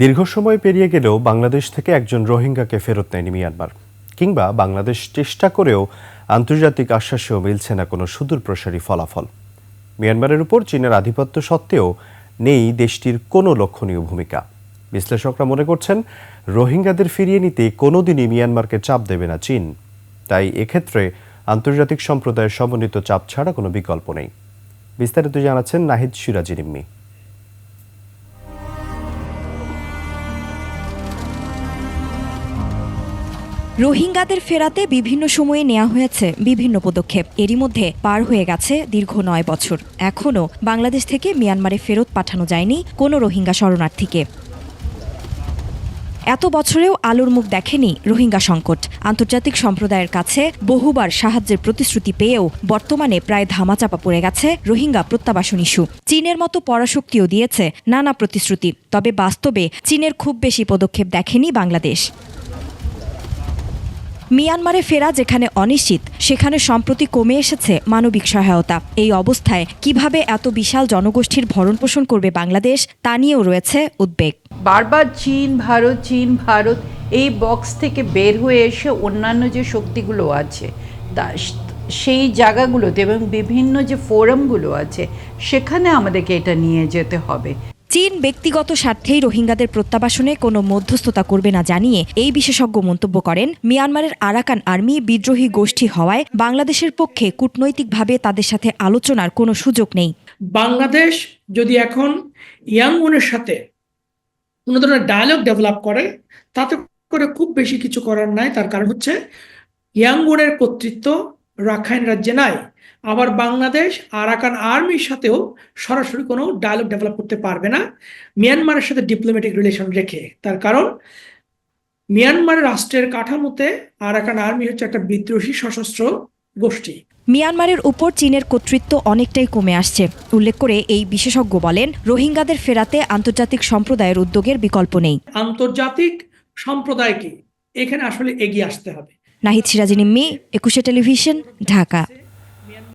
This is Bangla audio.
দীর্ঘ সময় পেরিয়ে গেলেও বাংলাদেশ থেকে একজন রোহিঙ্গাকে ফেরত নেয়নি মিয়ানমার, কিংবা বাংলাদেশ চেষ্টা করেও আন্তর্জাতিক আশ্বাসেও মিলছে না কোনো সুদূরপ্রসারী ফলাফল। মিয়ানমারের উপর চীনের আধিপত্য সত্ত্বেও নেই দেশটির কোনো লক্ষণীয় ভূমিকা। বিশ্লেষকরা মনে করছেন, রোহিঙ্গাদের ফিরিয়ে নিতে কোনোদিনই মিয়ানমারকে চাপ দেবে না চীন। তাই এক্ষেত্রে আন্তর্জাতিক সম্প্রদায়ের সমন্বিত চাপ ছাড়া কোনো বিকল্প নেই। বিস্তারিত জানাচ্ছেন নাহিদ সিরাজি নিম্মি। রোহিঙ্গাদের ফেরাতে বিভিন্ন সময়ে নেওয়া হয়েছে বিভিন্ন পদক্ষেপ। এরই মধ্যে পার হয়ে গেছে দীর্ঘ ৯ বছর। এখনও বাংলাদেশ থেকে মিয়ানমারে ফেরত পাঠানো যায়নি কোনো রোহিঙ্গা শরণার্থীকে। এত বছরেও আলোর মুখ দেখেনি রোহিঙ্গা সংকট। আন্তর্জাতিক সম্প্রদায়ের কাছে বহুবার সাহায্যের প্রতিশ্রুতি পেয়েও বর্তমানে প্রায় ধামাচাপা পড়ে গেছে রোহিঙ্গা প্রত্যাবাসন ইস্যু। চীনের মতো পরাশক্তিও দিয়েছে নানা প্রতিশ্রুতি, তবে বাস্তবে চীনের খুব বেশি পদক্ষেপ দেখেনি বাংলাদেশ। মিয়ানমারে ফেরা যেখানে অনিশ্চিত, সেখানে সম্প্রতি কমে এসেছে মানবিক সহায়তা। এই অবস্থায় কিভাবে এত বিশাল জনগোষ্ঠীর ভরণপোষণ করবে বাংলাদেশ, তা নিয়েও রয়েছে উদ্বেগ। বারবার চীন ভারত এই বক্স থেকে বের হয়ে এসে অন্যান্য যে শক্তিগুলো আছে সেই জায়গাগুলোতে এবং বিভিন্ন যে ফোরামগুলো আছে সেখানে আমাদেরকে এটা নিয়ে যেতে হবে। চীন ব্যক্তিগত স্বার্থেই রোহিঙ্গাদের প্রত্যাবাসনে কোনো মধ্যস্থতা করবে না জানিয়ে এই বিশেষজ্ঞ মন্তব্য করেন, মিয়ানমারের আরাকান আর্মি বিদ্রোহী গোষ্ঠী হওয়ায় বাংলাদেশের পক্ষে কূটনৈতিকভাবে তাদের সাথে আলোচনার কোনো সুযোগ নেই। বাংলাদেশ যদি এখন ইয়াংগুনের সাথে কোনো ধরনের ডায়ালগ ডেভেলপ করে, তাতে করে খুব বেশি কিছু করার নাই। তার কারণ হচ্ছে ইয়াংগুনের কর্তৃত্ব রাখাইন রাজ্যে নাই। আবার বাংলাদেশ আরাকান আর্মির সাথেও সরাসরি কোনো ডায়ালগ ডেভেলপ করতে পারবে না মিয়ানমারের সাথে ডিপ্লোম্যাটিক রিলেশন রেখে। তার কারণ মিয়ানমার রাষ্ট্রের কাঠামোতে আরাকান আর্মি হচ্ছে একটা বিদ্রোহী সশস্ত্র গোষ্ঠী। মিয়ানমারের উপর চীনের কর্তৃত্ব অনেকটাই কমে আসছে। উল্লেখ করে এই বিশেষজ্ঞ বলেন, রোহিঙ্গাদের ফেরাতে আন্তর্জাতিক সম্প্রদায়ের উদ্যোগের বিকল্প নেই। আন্তর্জাতিক সম্প্রদায়কে এখানে আসলে এগিয়ে আসতে হবে। নাহিদ সিরাজি নিম্মি, ২১ টেলিভিশন, ঢাকা।